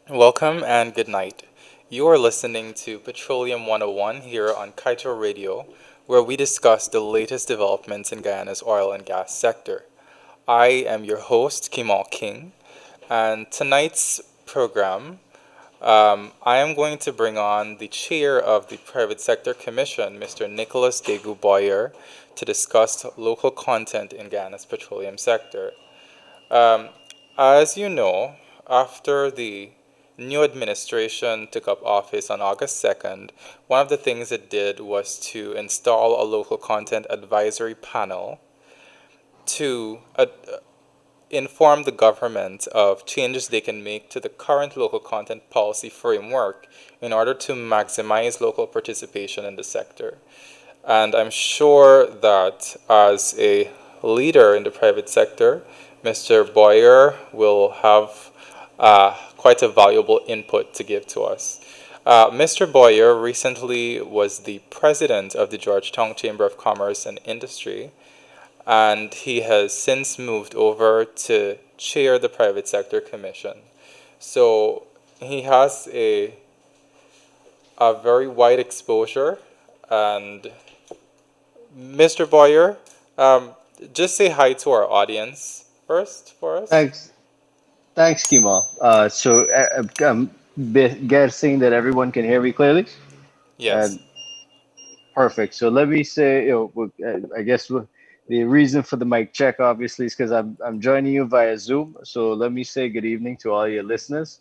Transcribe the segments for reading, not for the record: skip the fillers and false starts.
Welcome and good night. You are listening to Petroleum 101 here on Kaieteur Radio, where we discuss the latest developments in Guyana's oil and gas sector. I am your host, Kemol King, and tonight's program, I am going to bring on the chair of the Private Sector Commission, Mr. Nicholas Degu Boyer, to discuss local content in Guyana's petroleum sector. Um, as you know, after the new administration took up office on August 2nd, one of the things it did was to install a local content advisory panel to inform the government of changes they can make to the current local content policy framework in order to maximize local participation in the sector. And I'm sure that as a leader in the private sector, Mr. Boyer will have quite a valuable input to give to us. Mr. Boyer recently was the president of the Georgetown Chamber of Commerce and Industry, and he has since moved over to chair the Private Sector Commission. So he has a very wide exposure. And Mr. Boyer, just say hi to our audience first for us. Thanks, thanks, Kima. I'm guessing that everyone can hear me clearly. Yes. And perfect. So let me say, I guess the reason for the mic check obviously is because I'm joining you via Zoom. So let me say good evening to all your listeners.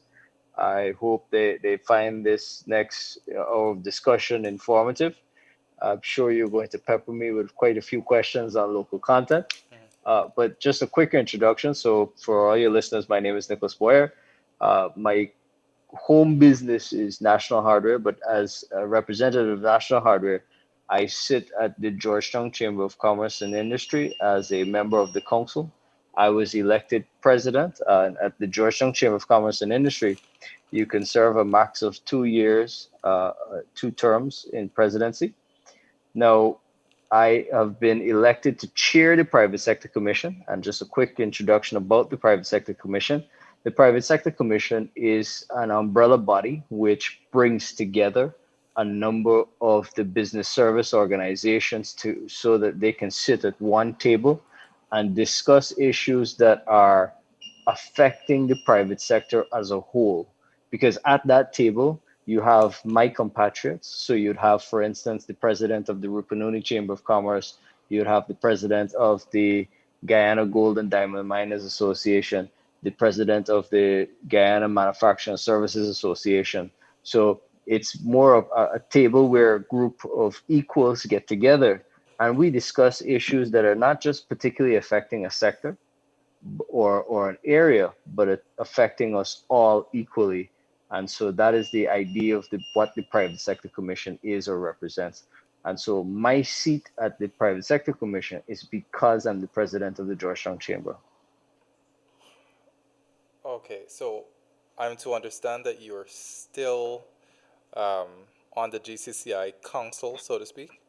I hope they find this next hour of discussion informative. I'm sure you're going to pepper me with quite a few questions on local content. But just a quick introduction. So, for all your listeners, my name is Nicholas Boyer. My home business is National Hardware, but as a representative of National Hardware, I sit at the Georgetown Chamber of Commerce and Industry as a member of the council. I was elected president at the Georgetown Chamber of Commerce and Industry. You can serve a max of 2 years, 2 terms in presidency. Now, I have been elected to chair the Private Sector Commission. And just a quick introduction about the Private Sector Commission. The Private Sector Commission is an umbrella body which brings together a number of the business service organizations to so that they can sit at one table and discuss issues that are affecting the private sector as a whole. Because at that table, you have my compatriots. So you'd have, for instance, the president of the Rupununi Chamber of Commerce, you'd have the president of the Guyana Gold and Diamond Miners Association, the president of the Guyana Manufacturing Services Association. So it's more of a table where a group of equals get together and we discuss issues that are not just particularly affecting a sector, or an area, but affecting us all equally. And so that is the idea of what the Private Sector Commission is or represents. And so my seat at the Private Sector Commission is because I'm the president of the Georgetown Chamber. Okay, so I'm to understand that you're still um, on the GCCI council, so to speak.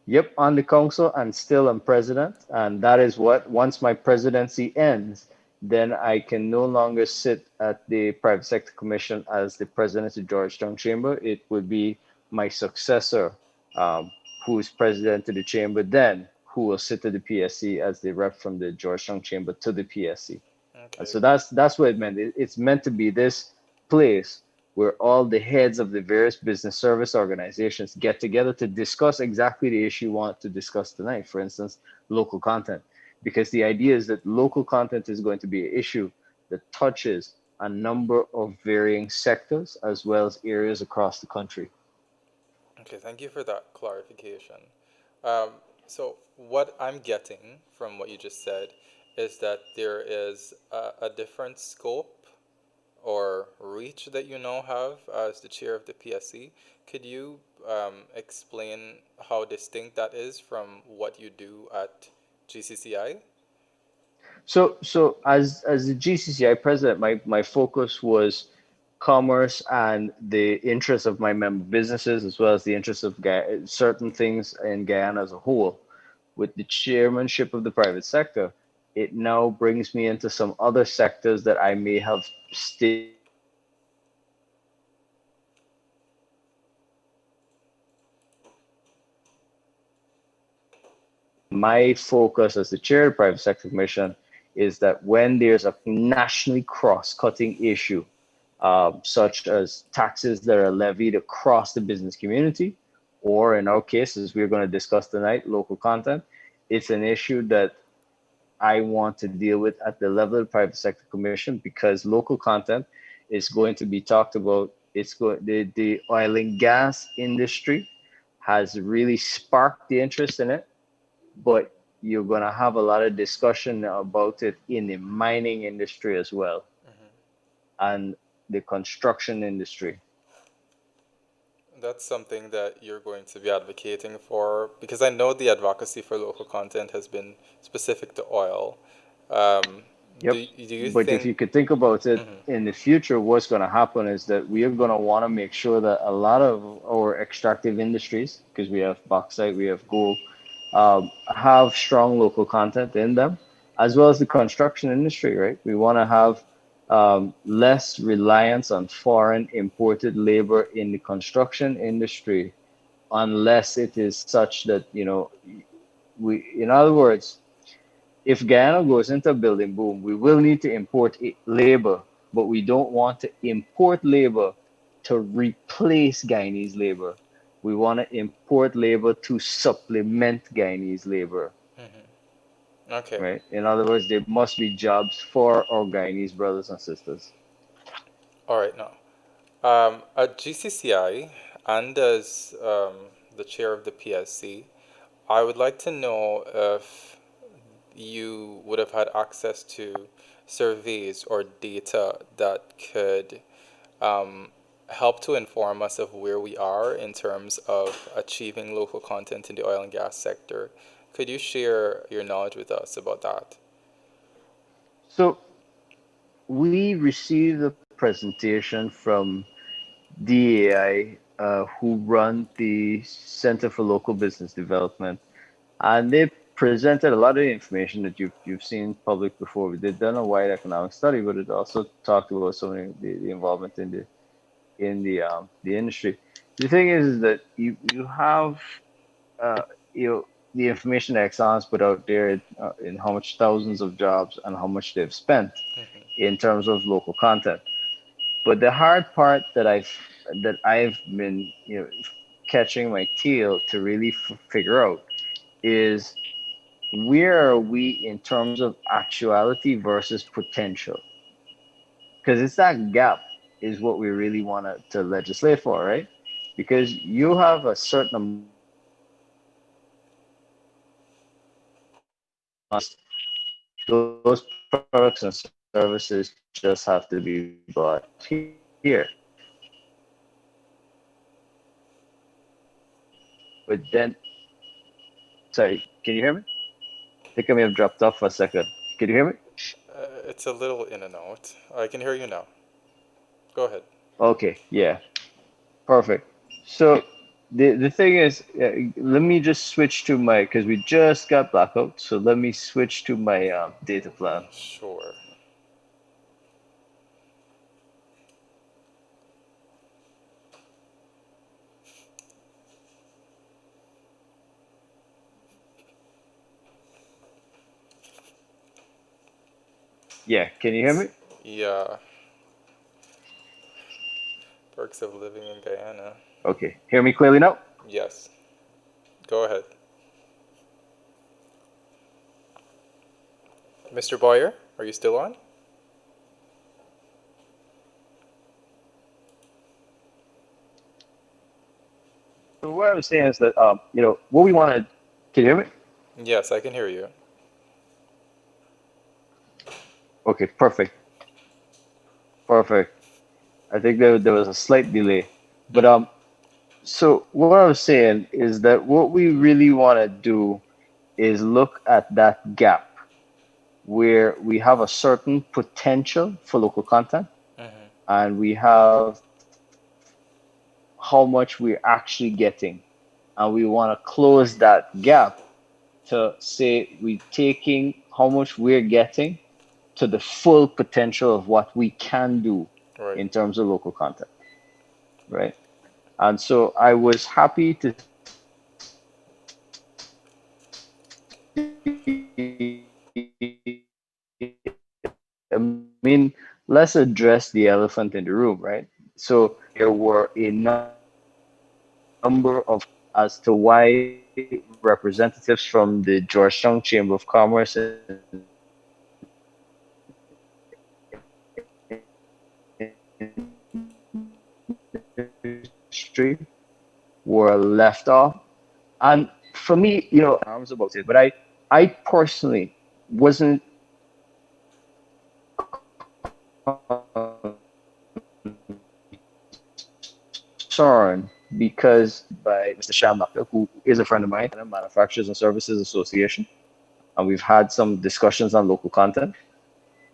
Yep, on the council and still I'm president. And that is what, once my presidency ends, then I can no longer sit at the Private Sector Commission as the president of Georgetown Chamber. It would be my successor, um, who is president of the chamber then, who will sit at the PSC as the rep from the Georgetown Chamber to the PSC. And Okay. so that's what it meant. It's meant to be this place where all the heads of the various business service organizations get together to discuss exactly the issue you want to discuss tonight. For instance, local content, because the idea is that local content is going to be an issue that touches a number of varying sectors as well as areas across the country. Okay, thank you for that clarification. Um, so, what I'm getting from what you just said is that there is a different scope or reach that you now have as the chair of the PSC. Could you explain how distinct that is from what you do at GCCI? So as the GCCI president, my focus was commerce and the interests of my member businesses, as well as the interests of certain things in Guyana as a whole. With the chairmanship of the private sector, it now brings me into some other sectors that I may have stayed away from previously. My focus as the chair of the Private Sector Commission is that when there's a nationally cross-cutting issue, such as taxes that are levied across the business community, or in our case, as we're going to discuss tonight, local content, it's an issue that I want to deal with at the level of the Private Sector Commission because local content is going to be talked about. The oil and gas industry has really sparked the interest in it, but you're going to have a lot of discussion about it in the mining industry as well and the construction industry. That's something that you're going to be advocating for because I know the advocacy for local content has been specific to oil. Um, Yep. do you But if think? you could think about it Mhm. in the future, what's going to happen is that we are going to want to make sure that a lot of our extractive industries, because we have bauxite, we have gold, have strong local content in them, as well as the construction industry, right? We want to have less reliance on foreign imported labor in the construction industry, unless it is such that, in other words, if Guyana goes into a building boom, we will need to import labor, but we don't want to import labor to replace Guyanese labor. We want to import labor to supplement Guyanese labor, Okay. right? In other words, there must be jobs for our Guyanese brothers and sisters. All right. Now, at GCCI and as the chair of the PSC, I would like to know if you would have had access to surveys or data that could um, help to inform us of where we are in terms of achieving local content in the oil and gas sector. Could you share your knowledge with us about that? So we received a presentation from DAI, who run the Center for Local Business Development, and they presented a lot of information that you've seen public before. They've done a wide economic study, but it also talked about some of the involvement in the industry. The thing is that you have uh, the information that Exxon's put out there in how much thousands of jobs and how much they've spent in terms of local content. But the hard part that I've been catching my tail to really figure out is where are we in terms of actuality versus potential? Because it's that gap is what we really want to legislate for, right? Because you have a certain amount of products and services that can be produced, those products and services just have to be bought here. But then, sorry, can you hear me? I think I may have dropped off for a second. Can you hear me? It's a little in and out. I can hear you now. Go ahead. Okay, yeah, perfect. So the thing is, let me just switch to my because we just got blackout. So let me switch to my data plan. Sure. Yeah, can you hear me? Yeah, perks of living in Guyana. Okay, hear me clearly now? Yes. Go ahead. Mr. Boyer, are you still on? So what I was saying is that what we wanted. Can you hear me? Yes, I can hear you. Okay, perfect, perfect. I think there was a slight delay, but so what I was saying is that what we really want to do is look at that gap where we have a certain potential for local content and we have how much we're actually getting, and we want to close that gap to say we taking how much we're getting to the full potential of what we can do Right. in terms of local content, right? And so I was happy to see, I mean, let's address the elephant in the room, right? So there were a number of as to why representatives from the Georgetown Chamber of Commerce and industry were left off. And for me, arms about it, but I personally wasn't concerned because by Mr. Sham Nakta, who is a friend of mine, Manufacturers and Services Association, and we've had some discussions on local content.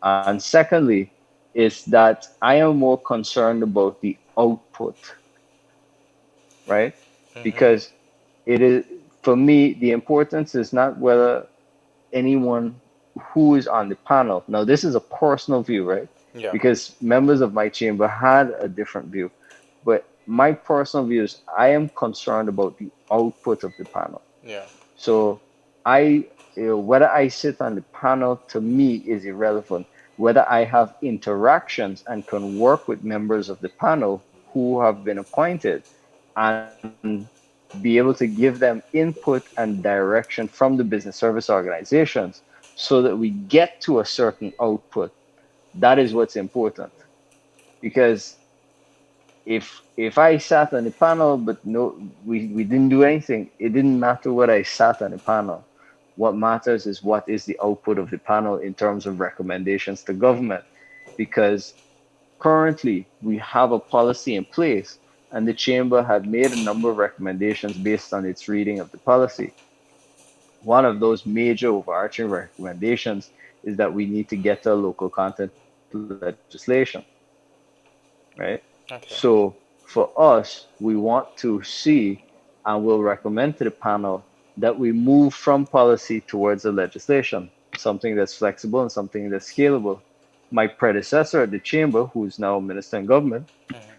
And secondly, is that I am more concerned about the output, right? Mm-hmm. Because it is, for me, the importance is not whether anyone who is on the panel. Now, this is a personal view, right? Yeah. Because members of my chamber had a different view. But my personal view is I am concerned about the output of the panel. Yeah. So I, whether I sit on the panel to me is irrelevant. Whether I have interactions and can work with members of the panel who have been appointed and be able to give them input and direction from the business service organizations so that we get to a certain output. That is what's important. Because if I sat on the panel but we didn't do anything, it didn't matter what I sat on the panel. What matters is what is the output of the panel in terms of recommendations to government. Because currently we have a policy in place and the chamber had made a number of recommendations based on its reading of the policy. One of those major overarching recommendations is that we need to get to local content legislation, right? Okay. So for us, we want to see and will recommend to the panel that we move from policy towards a legislation, something that's flexible and something that's scalable. My predecessor at the chamber, who's now minister in government, Mm-hmm.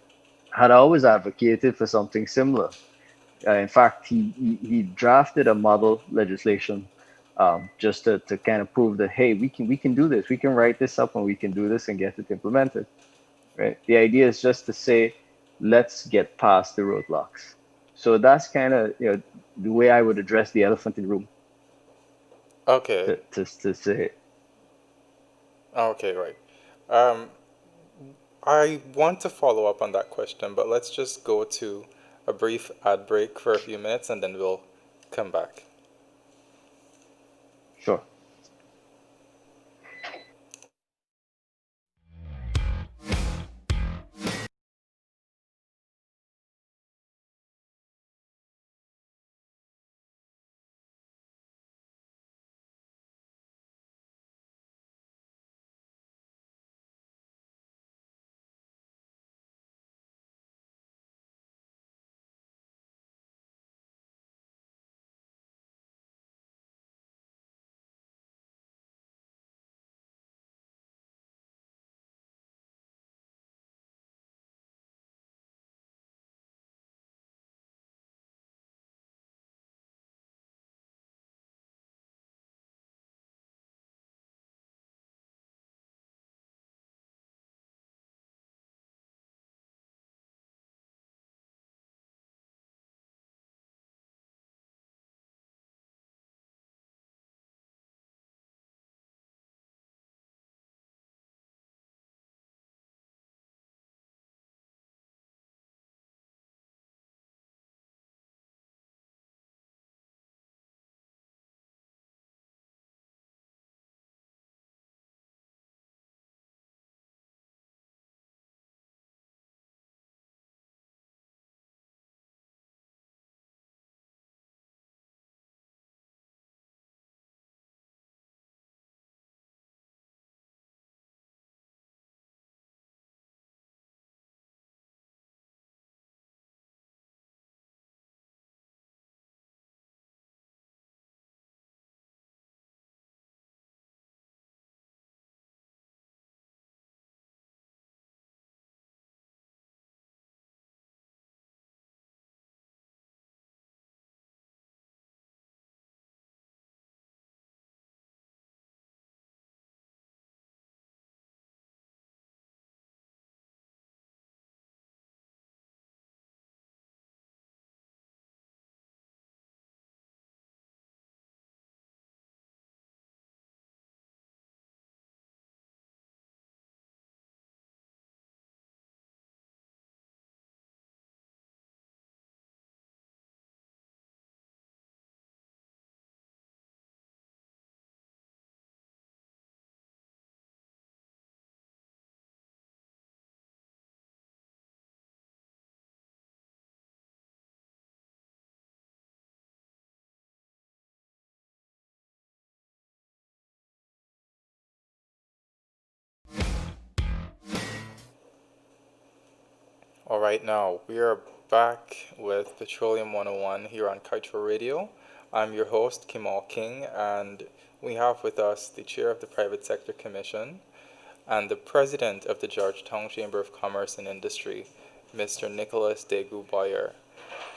had always advocated for something similar. In fact, he drafted a model legislation just to kind of prove that hey, we can do this, we can write this up, and we can do this and get it implemented. Right? The idea is just to say, let's get past the roadblocks. So that's kind of the way I would address the elephant in the room. Okay. To say, Okay, right. Um, I want to follow up on that question, but let's just go to a brief ad break for a few minutes and then we'll come back. sure. All right, now we are back with Petroleum 101 here on Kaieteur Radio. I'm your host, Kemol King, and we have with us the chair of the Private Sector Commission and the president of the Georgetown Chamber of Commerce and Industry, Mr. Nicholas Degu Boyer.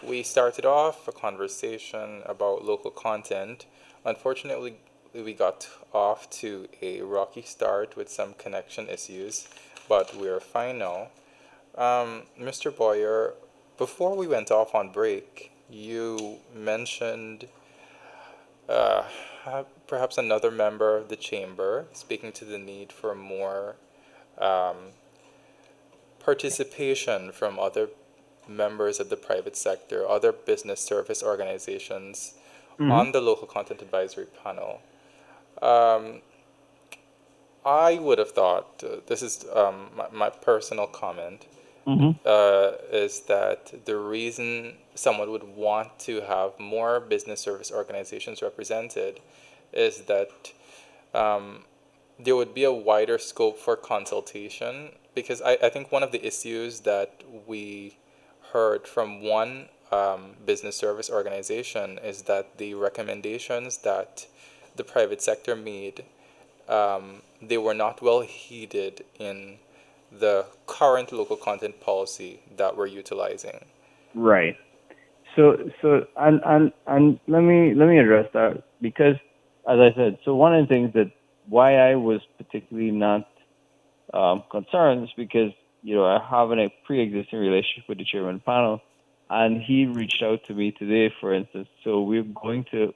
We started off a conversation about local content. Unfortunately, we got off to a rocky start with some connection issues, but we're fine now. Mr. Boyer, before we went off on break, you mentioned uh, perhaps another member of the chamber speaking to the need for more um, participation from other members of the private sector, other business service organizations Mm-hmm. on the local content advisory panel. Um, I would have thought, this is my personal comment, Mm-hmm. is that the reason someone would want to have more business service organizations represented is that um, there would be a wider scope for consultation. Because I think one of the issues that we heard from one business service organization is that the recommendations that the private sector made, they were not well heeded in the current local content policy that we're utilizing. Right. And let me address that because, as I said, so one of the things that why I was particularly not concerned is because I have a pre-existing relationship with the chairman panel, and he reached out to me today, for instance. So we're going to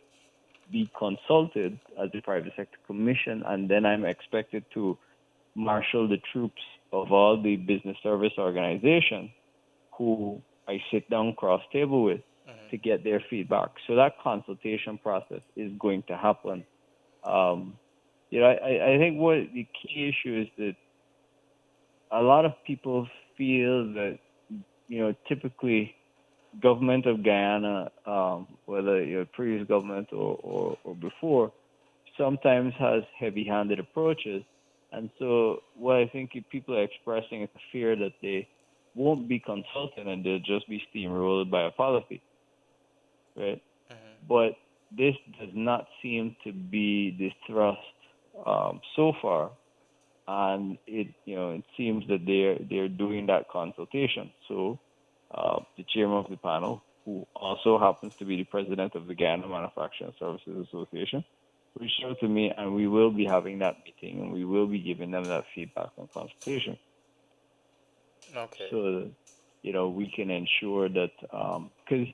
be consulted as the private sector commission, and then I'm expected to marshal the troops of all the business service organizations who I sit down cross table with to Mm-hmm. get their feedback. So that consultation process is going to happen. Um, I think what the key issue is that a lot of people feel that, typically government of Guyana, whether previous government or before, sometimes has heavy-handed approaches. And so what I think people are expressing is a fear that they won't be consulted and they'll just be steamrolled by a policy, right? Mm-hmm. But this does not seem to be the thrust so far, and it seems that they're doing that consultation. So the chairman of the panel, who also happens to be the president of the Guyana Manufacturing Services Association, reached out to me, and we will be having that meeting, and we will be giving them that feedback and consultation, Okay. so that, we can ensure that because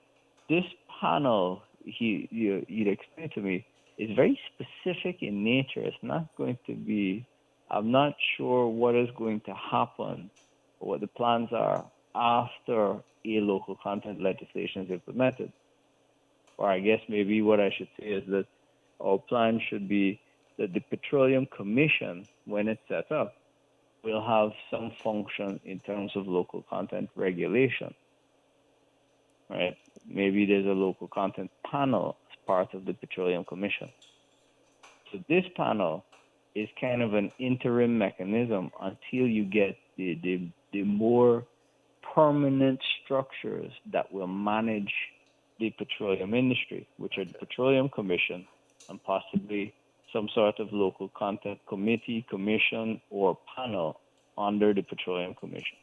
this panel, he'd explained to me, is very specific in nature. It's not going to be. I'm not sure what is going to happen, or what the plans are after a local content legislation is implemented. Or I guess maybe what I should say is that our plan should be that the Petroleum Commission, when it's set up, will have some function in terms of local content regulation, right? Maybe there's a local content panel as part of the Petroleum Commission. So this panel is kind of an interim mechanism until you get the more permanent structures that will manage the petroleum industry, which are the Okay. Petroleum Commission and possibly some sort of local content committee, commission, or panel under the Petroleum Commission.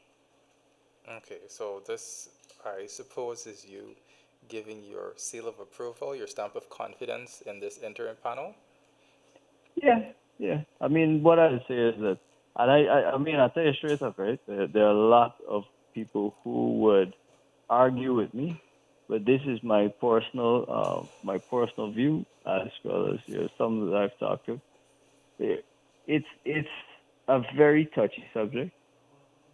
Okay. So this, I suppose, is you giving your seal of approval, your stamp of confidence in this interim panel. Yeah, yeah. I mean, what I would say is that, and I mean, I'll tell you straight up, right? There are a lot of people who would argue with me, but this is my personal view, as well as some that I've talked to. It's a very touchy subject,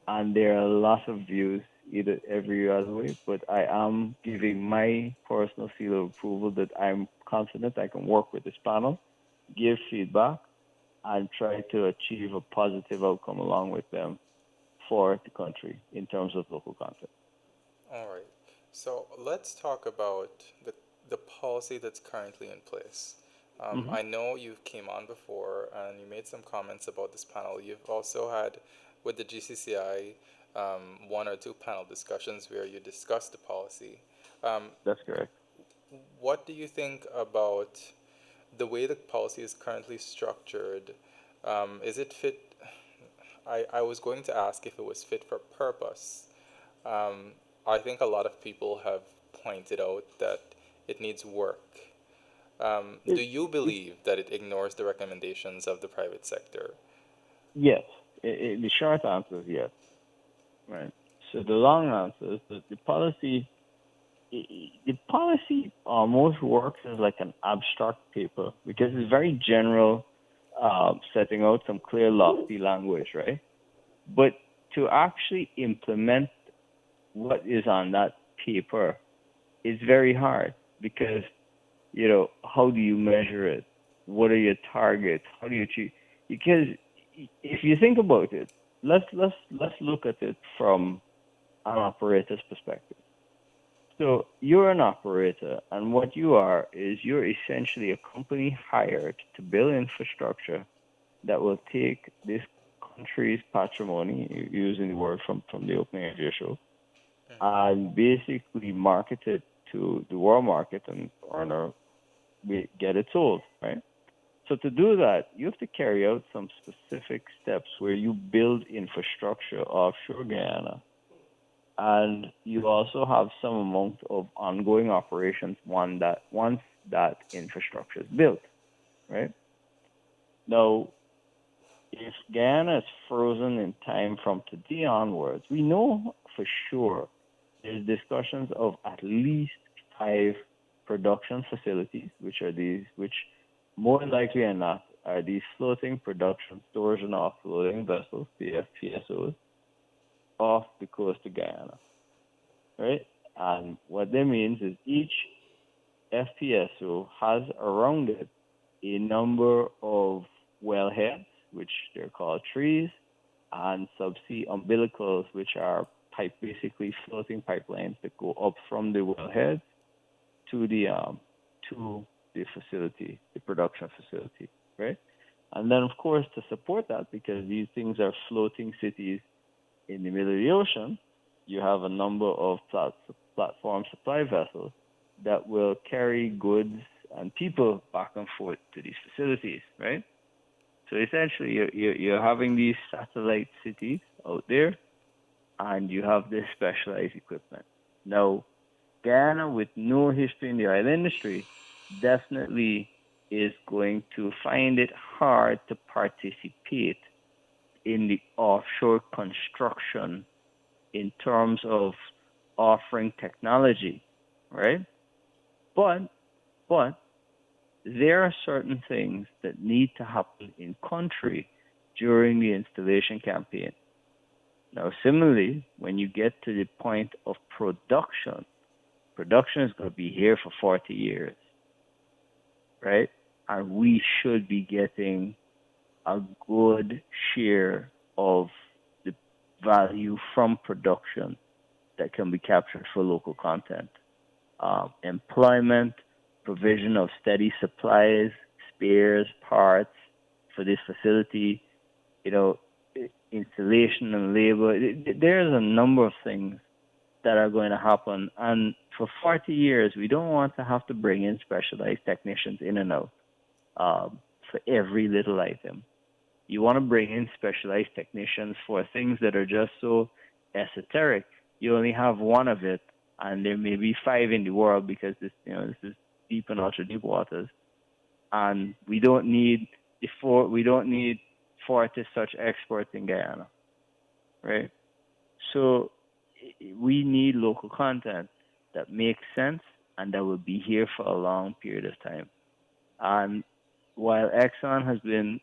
and there are lots of views either every other way. But I am giving my personal seal of approval that I'm confident I can work with this panel, give feedback, and try to achieve a positive outcome along with them for the country in terms of local content. All right. So let's talk about the policy that's currently in place. Hmm. I know you came on before and you made some comments about this panel. You've also had with the GCCI one or two panel discussions where you discuss the policy. Um, That's correct. what do you think about the way the policy is currently structured? Is it fit? I was going to ask if it was fit for purpose. Um, I think a lot of people have pointed out that it needs work. Do It, you it, believe that it ignores the recommendations of the private sector? yes. The short answer is yes. Right. So the long answer is that the policy almost works as like an abstract paper because it's very general, setting out some clear, lofty language, right? But to actually implement what is on that paper is very hard because how do you measure it? What are your targets? How do you achieve? Because if you think about it, let's look at it from an operator's perspective. So you're an operator, and what you are is you're essentially a company hired to build infrastructure that will take this country's patrimony, using the word from the opening of your show, and basically market it to the world market and get it sold, right? So to do that, you have to carry out some specific steps where you build infrastructure offshore Guyana, and you also have some amount of ongoing operations once that infrastructure is built, right? Now, if Guyana is frozen in time from today onwards, we know for sure there's discussions of at least 5 production facilities, which more likely than not are these floating production storage and offloading vessels, the FPSOs, off the coast of Guyana, right? And what that means is each FPSO has around it a number of wellheads, which they're called trees, and subsea umbilicals, which are basically floating pipelines that go up from the wellhead to the facility, the production facility, right? And then, of course, to support that, because these things are floating cities in the middle of the ocean, you have a number of platform supply vessels that will carry goods and people back and forth to these facilities, right? So essentially, you're having these satellite cities out there, and you have this specialized equipment. Now, Guyana, with no history in the oil industry, definitely is going to find it hard to participate in the offshore construction in terms of offering technology, right? But but there are certain things that need to happen in country during the installation campaign. Now, similarly, when you get to the point of production is going to be here for 40 years, right? And we should be getting a good share of the value from production that can be captured for local content. Employment, provision of steady supplies, spares, parts for this facility, you know, installation and labor. There's a number of things that are going to happen. And for 40 years, we don't want to have to bring in specialized technicians in and out for every little item. You want to bring in specialized technicians for things that are just so esoteric. You only have one of it, and there may be 5 in the world because this is deep and ultra deep waters, and we don't need 40 such experts in Guyana, right? So we need local content that makes sense and that will be here for a long period of time. And while Exxon has been,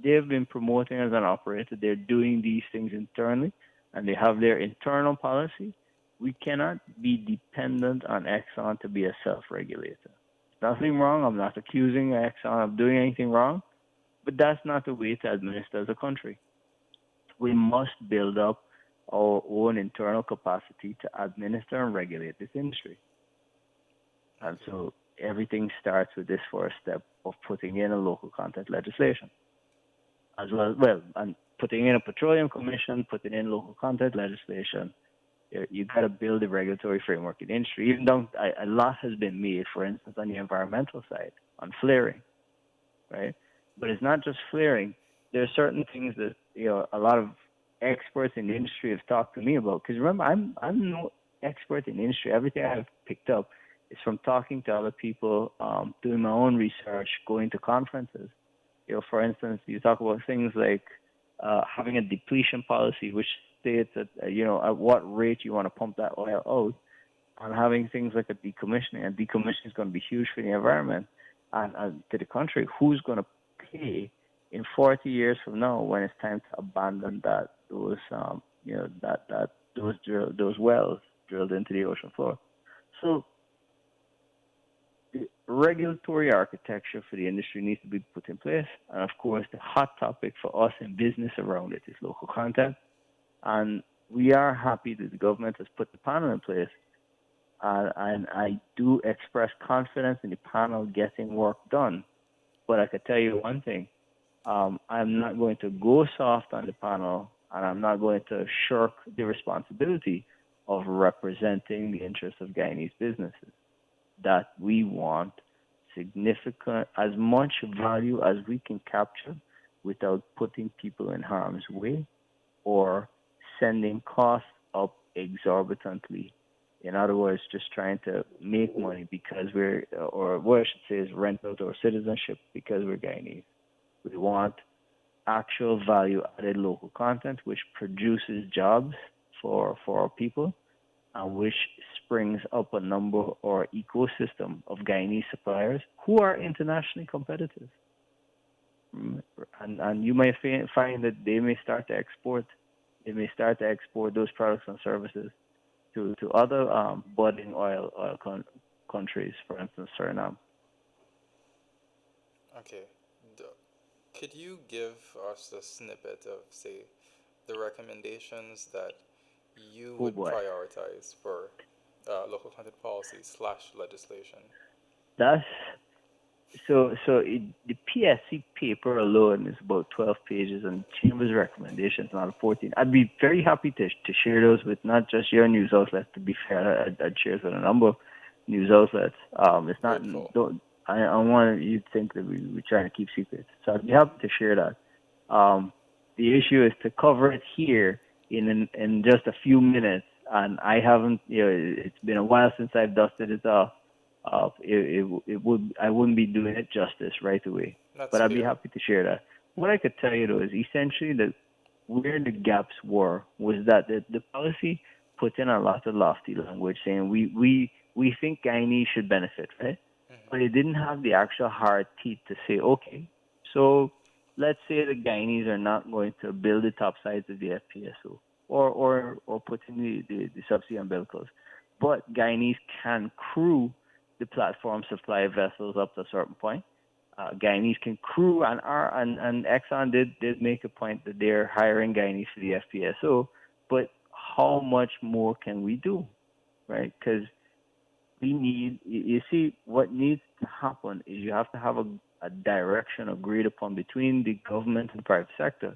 they've been promoting as an operator, they're doing these things internally and they have their internal policy. We cannot be dependent on Exxon to be a self-regulator. Nothing wrong. I'm not accusing Exxon of doing anything wrong, but that's not the way to administer as a country. We must build up our own internal capacity to administer and regulate this industry. And so everything starts with this first step of putting in a local content legislation, as well, and putting in a petroleum commission, putting in local content legislation. You got to build a regulatory framework in the industry. Even though a lot has been made, for instance, on the environmental side, on flaring, right? But it's not just flaring. There are certain things that a lot of experts in the industry have talked to me about. Because remember, I'm no expert in the industry. Everything I've picked up is from talking to other people, doing my own research, going to conferences. For instance, you talk about things like having a depletion policy, which states that at what rate you want to pump that oil out, and having things like a decommissioning. And decommissioning is going to be huge for the environment and to the country. Who's going to pay in 40 years from now when it's time to abandon those wells drilled into the ocean floor? So the regulatory architecture for the industry needs to be put in place. And of course, the hot topic for us in business around it is local content. And we are happy that the government has put the panel in place. And I do express confidence in the panel getting work done. But I could tell you one thing. I'm not going to go soft on the panel, and I'm not going to shirk the responsibility of representing the interests of Guyanese businesses. That we want significant, as much value as we can capture without putting people in harm's way or sending costs up exorbitantly. In other words, just trying to make money because or what I should say is rent out our citizenship because we're Guyanese. We want actual value-added local content which produces jobs for our people and which springs up a number or ecosystem of Guyanese suppliers who are internationally competitive. And you might find that they may start to export. They may start to export those products and services to other budding oil countries, for instance, Suriname. Okay. Could you give us a snippet of, say, the recommendations that you Oh would boy. prioritize for local content policy / legislation? That's the PSC paper alone is about 12 pages, and Chamber's recommendations another 14. I'd be very happy to share those with not just your news outlets. To be fair, I'd share it with a number of news outlets. It's not. I want you to think that we're trying to keep secrets. So I'd be happy to share that. The issue is to cover it here in just a few minutes, and I haven't. It's been a while since I've dusted it off. I wouldn't be doing it justice right away. But I'd be happy to share that. What I could tell you though is essentially that where the gaps was that the policy put in a lot of lofty language saying we think Guyanese should benefit, right? Mm-hmm. But it didn't have the actual hard teeth to say, okay, so let's say the Guyanese are not going to build the top sides of the FPSO or put in the subsea umbilicals, but Guyanese can crew the platform supply vessels up to a certain point. Guyanese can crew, and Exxon did make a point that they're hiring Guyanese for the FPSO, but how much more can we do, right? Because we need, you see, what needs to happen is you have to have a direction agreed upon between the government and the private sector,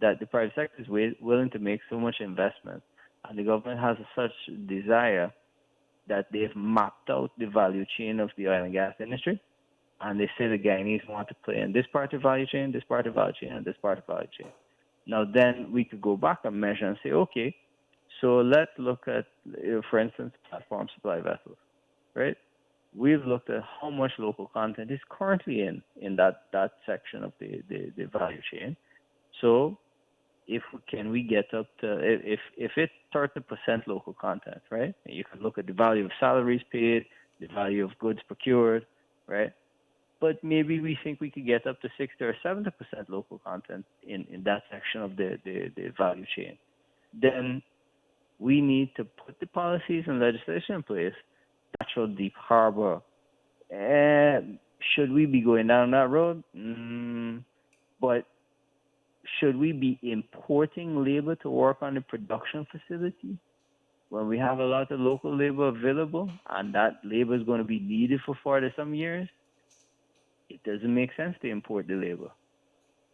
that the private sector is willing to make so much investment, and the government has such desire that they've mapped out the value chain of the oil and gas industry, and they say the Guyanese want to play in this part of the value chain, this part of the value chain, and this part of the value chain. Now then we could go back and measure and say, okay, so let's look at, for instance, platform supply vessels, right? We've looked at how much local content is currently in that section of the value chain. So can we get up to, if it's 30% local content, right? You can look at the value of salaries paid, the value of goods procured, right? But maybe we think we could get up to 60 or 70% local content in that section of the value chain. Then we need to put the policies and legislation in place. Natural deep harbor. Should we be going down that road? But should we be importing labor to work on the production facility when we have a lot of local labor available and that labor is going to be needed for 40 some years? It doesn't make sense to import the labor.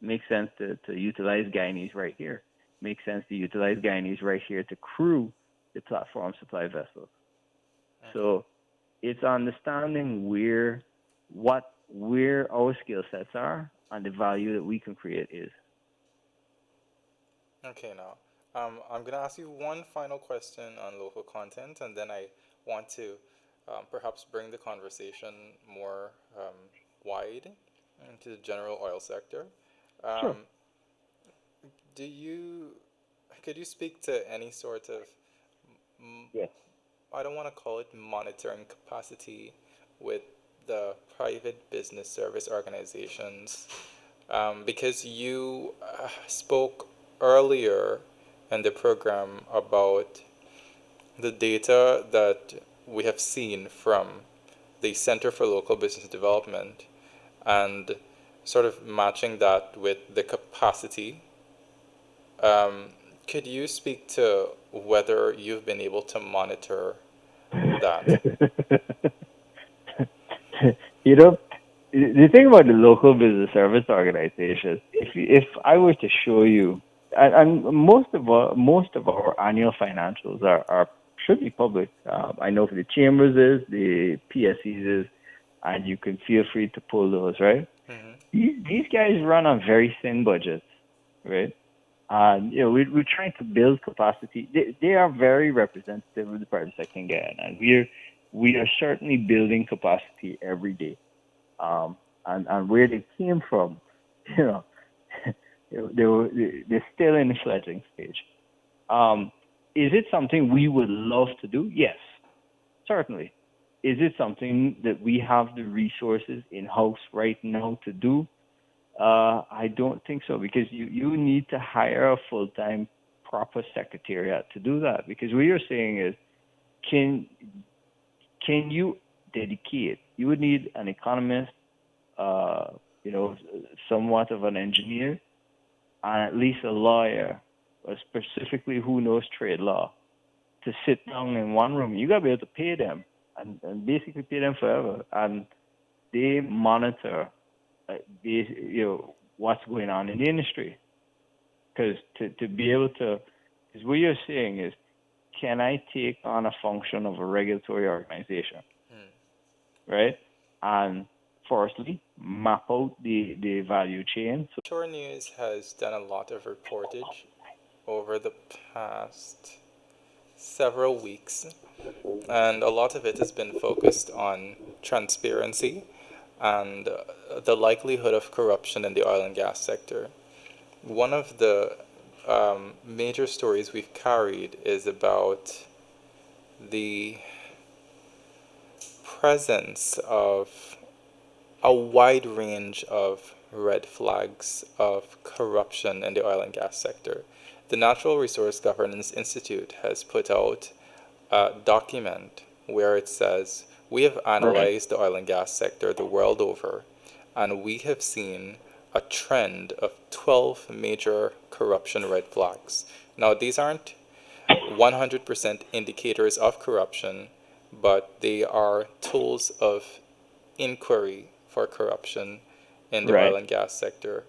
Makes sense to utilize Guyanese right here. Makes sense to utilize Guyanese right here to crew the platform supply vessels. Okay. So it's understanding where our skill sets are and the value that we can create is. Okay, now, I'm gonna ask you one final question on local content, and then I want to perhaps bring the conversation more wide into the general oil sector. Sure. Um, do you, could you speak to any sort of, mm, Yes. I don't want to call it monitoring capacity with the private business service organizations because you spoke earlier in the program about the data that we have seen from the Center for Local Business Development and sort of matching that with the capacity. Um, could you speak to whether you've been able to monitor that? You know, the thing about the local business service organizations, if I were to show you, and most of our annual financials are should be public. I know for the chambers is, the PSCs is, and you can feel free to pull those, right? Mm-hmm. These guys run on very thin budgets, right? And we're trying to build capacity. They are very representative of the private sector in Guyana, and we are certainly building capacity every day. And where they came from, you know, they're still in the fledgling stage. Um, is it something we would love to do? Yes, certainly. Is it something that we have the resources in house right now to do? I don't think so because you need to hire a full time proper secretariat to do that. Because what you're saying is, can can you dedicate? You would need an economist, uh, you know, somewhat of an engineer, and at least a lawyer, specifically who knows trade law, to sit down in one room. You gotta be able to pay them and basically pay them forever, and they monitor, what's going on in the industry. Because to be able to, because what you're saying is, can I take on a function of a regulatory organization, Hmm. right? And firstly, map out the value chain. So, Shore News has done a lot of reportage over the past several weeks, and a lot of it has been focused on transparency and the likelihood of corruption in the oil and gas sector. One of the major stories we've carried is about the presence of a wide range of red flags of corruption in the oil and gas sector. The Natural Resource Governance Institute has put out a document where it says, we have right, analyzed the oil and gas sector the world over, and we have seen a trend of 12 major corruption red flags. Now, these aren't 100% indicators of corruption, but they are tools of inquiry for corruption in the oil right. and gas sector.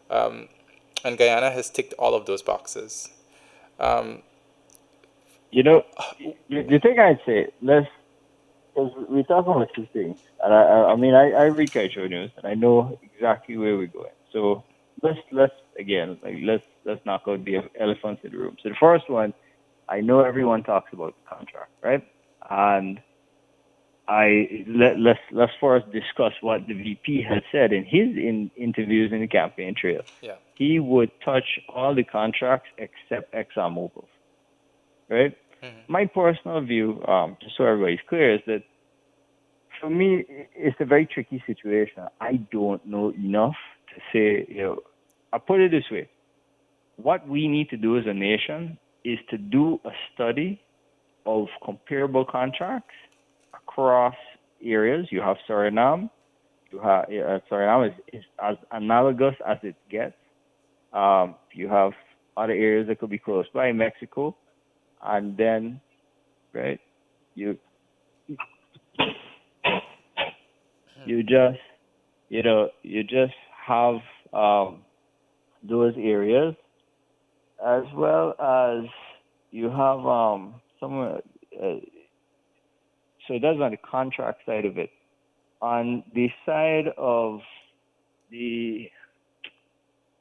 Um, and Guyana has ticked all of those boxes. Um, You know, the thing I'd say, let's, because we talk about two things, and I mean, I read Kaieteur News, and I know exactly where we're going. So let's again, like let's knock out the elephants in the room. So the first one, I know everyone talks about the contract, right? And let's first discuss what the VP had said in his interviews in the campaign trail. yeah. He would touch all the contracts except ExxonMobil, right? Hmm. My personal view, just so everybody's clear, is that for me, it's a very tricky situation. I don't know enough to say, I put it this way. What we need to do as a nation is to do a study of comparable contracts across areas. You have Suriname. Suriname is as analogous as it gets. You have other areas that could be close by, Mexico, and then right, you you just you just have um, those areas, as well as you have some. So that's on the contract side of it. On the side of the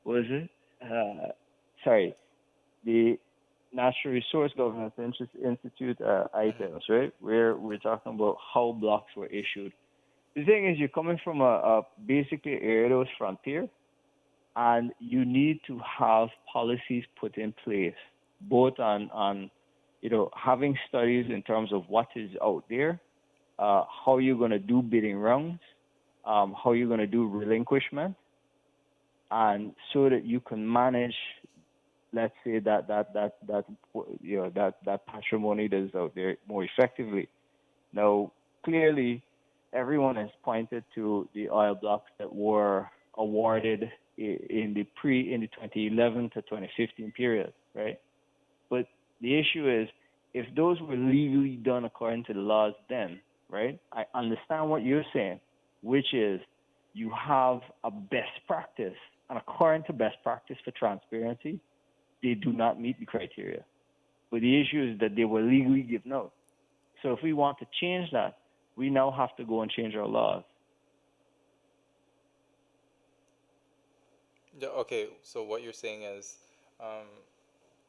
what is it? Sorry, the Natural Resource Governance Institute items, right? Where we're talking about how blocks were issued. The thing is, you're coming from a basically area that was frontier, and you need to have policies put in place, both on having studies in terms of what is out there, how you're going to do bidding rounds, how you're going to do relinquishment, and so that you can manage, let's say that patrimony that is out there more effectively. Now, clearly, everyone has pointed to the oil blocks that were awarded in the 2011 to 2015 period, right? But the issue is, if those were legally done according to the laws then, right? I understand what you're saying, which is you have a best practice, and according to best practice for transparency, they do not meet the criteria. But the issue is that they were legally given out. So if we want to change that, we now have to go and change our laws. Yeah, okay, so what you're saying is, um,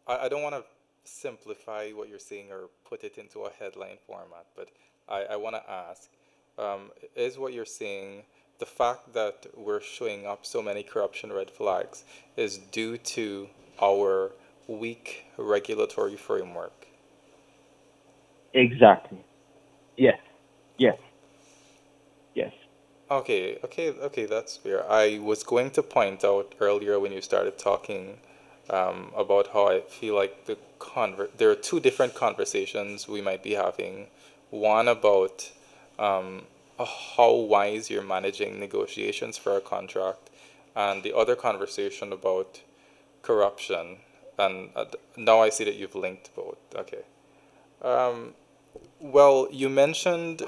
I don't want to simplify what you're saying or put it into a headline format, but I want to ask, is what you're saying the fact that we're showing up so many corruption red flags is due to our weak regulatory framework? Exactly. Yes. Yes. Yes. Okay, that's fair. I was going to point out earlier when you started talking about how I feel like there are two different conversations we might be having. One about um, how wise you're managing negotiations for a contract, and the other conversation about corruption. And now I see that you've linked both. Okay. Um, well, you mentioned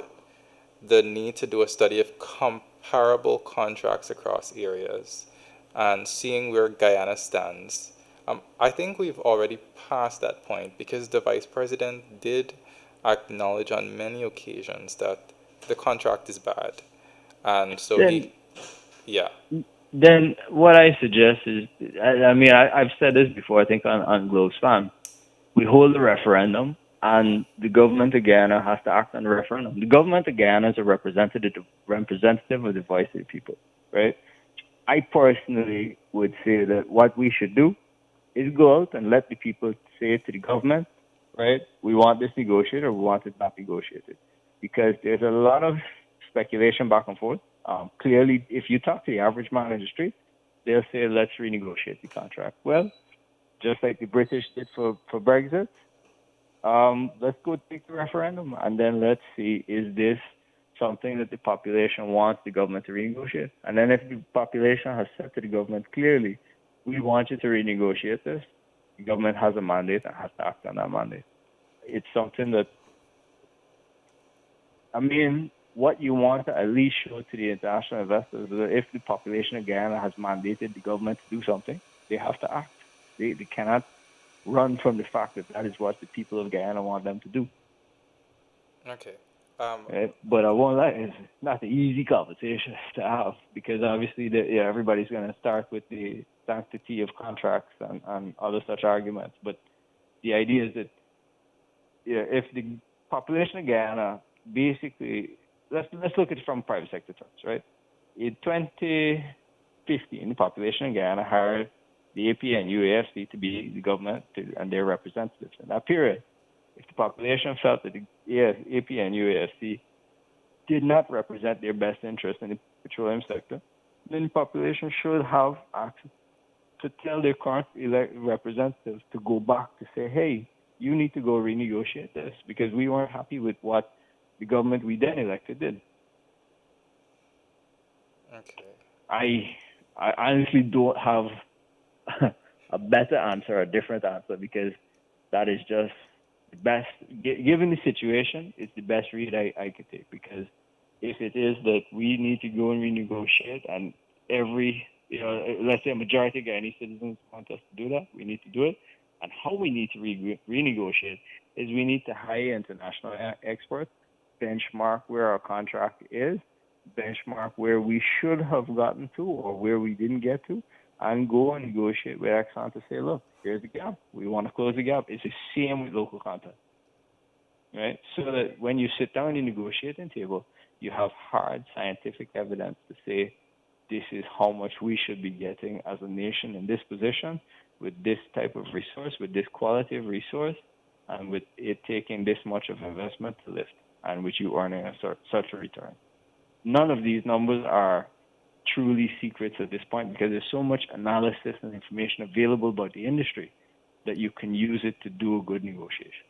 the need to do a study of comparable contracts across areas and seeing where Guyana stands. I think we've already passed that point because the vice president did acknowledge on many occasions that the contract is bad. And so Then, yeah. then what I suggest is, I've said this before. I think on Globe Spam, we hold a referendum, and the government of Guyana has to act on the referendum. The government of Guyana is a representative of the voice of the people, right? I personally would say that what we should do is go out and let the people say to the government, right? We want this negotiated, or we want it not negotiated, because there's a lot of speculation back and forth. Clearly, if you talk to the average man in the street, they'll say, let's renegotiate the contract. Well, just like the British did for Brexit, let's go take the referendum, and then let's see, is this something that the population wants the government to renegotiate? And then if the population has said to the government clearly, we want you to renegotiate this, the government has a mandate and has to act on that mandate. It's something that, what you want to at least show to the international investors is that if the population of Guyana has mandated the government to do something, they have to act. They cannot run from the fact that that is what the people of Guyana want them to do. Okay. Right? But I won't lie, it's not an easy conversation to have, because obviously everybody's going to start with the sanctity of contracts and other such arguments. But the idea is that if the population of Guyana basically, let's look at it from private sector terms, right? In 2015, the population of Guyana hired the AP and UAFC to be the government and their representatives. In that period, if the population felt that the AP and UAFC did not represent their best interest in the petroleum sector, then the population should have access to tell their current representatives to go back to say, hey, you need to go renegotiate this because we weren't happy with what the government we then elected did. Okay. I honestly don't have a better answer, a different answer, because that is just the best, given the situation, it's the best read I could take. Because if it is that we need to go and renegotiate, and every let's say a majority of Guyanese citizens want us to do that. We need to do it. And how we need to renegotiate is we need to hire international experts, benchmark where our contract is, benchmark where we should have gotten to or where we didn't get to, and go and negotiate with Exxon to say, look, here's the gap. We want to close the gap. It's the same with local content, right? So that when you sit down at the negotiating table, you have hard scientific evidence to say this is how much we should be getting as a nation in this position with this type of resource, with this quality of resource, and with it taking this much of investment to lift, and with you earning such a return. None of these numbers are truly secrets at this point because there's so much analysis and information available about the industry that you can use it to do a good negotiation.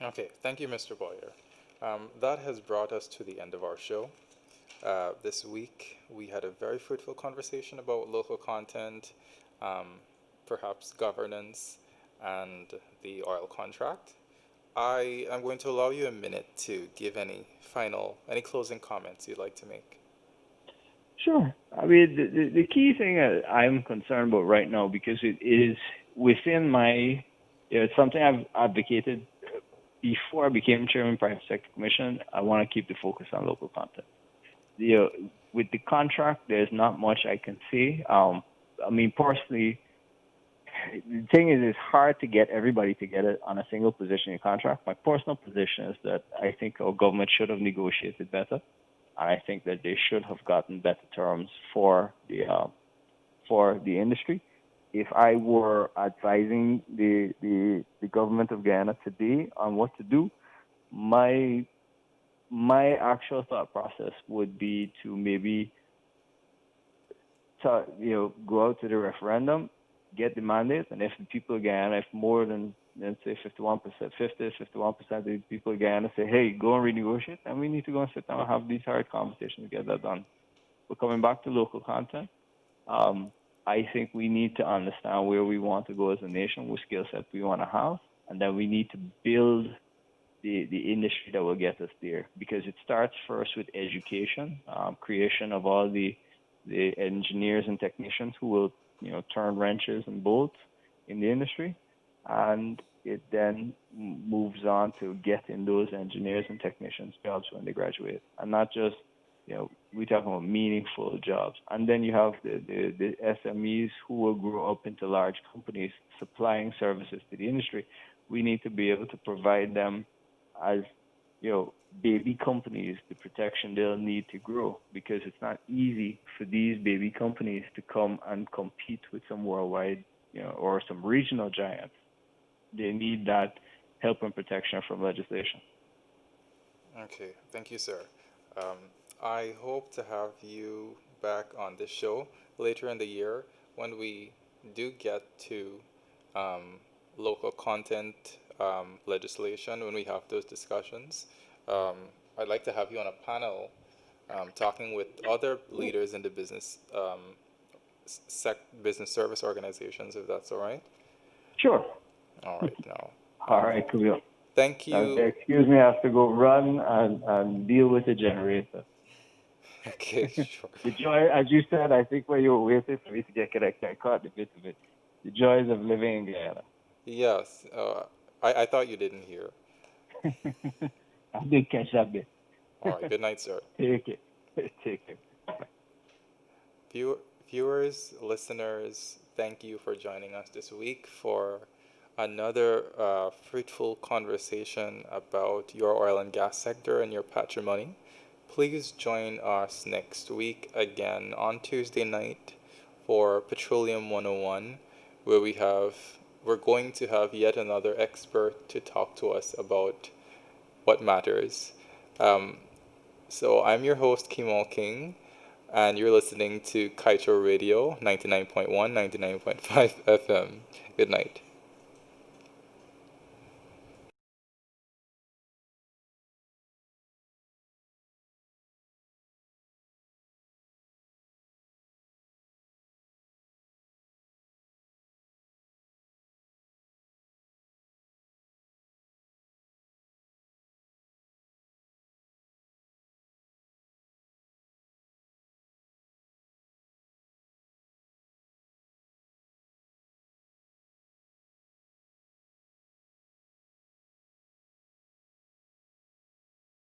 Okay, thank you, Mr. Boyer. That has brought us to the end of our show. This week, we had a very fruitful conversation about local content, perhaps governance, and the oil contract. I am going to allow you a minute to give any closing comments you'd like to make. Sure. I mean, the key thing I'm concerned about right now, because it is within my, it's something I've advocated before I became chairman of the Private Sector Commission. I want to keep the focus on local content. With the contract, there's not much I can say. I mean, personally, the thing is, it's hard to get everybody to get it on a single position in contract. My personal position is that I think our government should have negotiated better. And I think that they should have gotten better terms for the industry. If I were advising the government of Guyana today on what to do, my actual thought process would be to maybe go out to the referendum, get the mandate, and if the people of Guyana, if more than, let's say 51% of the people of Guyana say, hey, go and renegotiate, and we need to go and sit down and have these hard conversations to get that done. But coming back to local content, I think we need to understand where we want to go as a nation, what skill set we want to have, and then we need to build the industry that will get us there. Because it starts first with education, creation of all the engineers and technicians who will turn wrenches and bolts in the industry, and it then moves on to getting those engineers and technicians jobs when they graduate, and not just we're talking about meaningful jobs. And then you have the SMEs who will grow up into large companies supplying services to the industry. We need to be able to provide them as baby companies the protection they'll need to grow, because it's not easy for these baby companies to come and compete with some worldwide or some regional giants. They need that help and protection from legislation. Okay, thank you, sir. I hope to have you back on this show later in the year when we do get to local content legislation, when we have those discussions. I'd like to have you on a panel talking with other leaders in the business business service organizations, if that's all right. Sure. All right, now. All right, cool. Thank you. Excuse me, I have to go run and deal with the generator. Okay, sure. The joy, as you said, I think when you were waiting for me to get connected, I caught the bit of it. The joys of living in Guyana. Yes, I thought you didn't hear. I did catch that bit. All right, good night, sir. Take it. Take it. Viewers, listeners, thank you for joining us this week for another fruitful conversation about your oil and gas sector and your patrimony. Please join us next week again on Tuesday night for Petroleum 101, where we're going to have yet another expert to talk to us about what matters. So I'm your host, Kemol King, and you're listening to Kaieteur Radio, 99.1, 99.5 FM. Good night.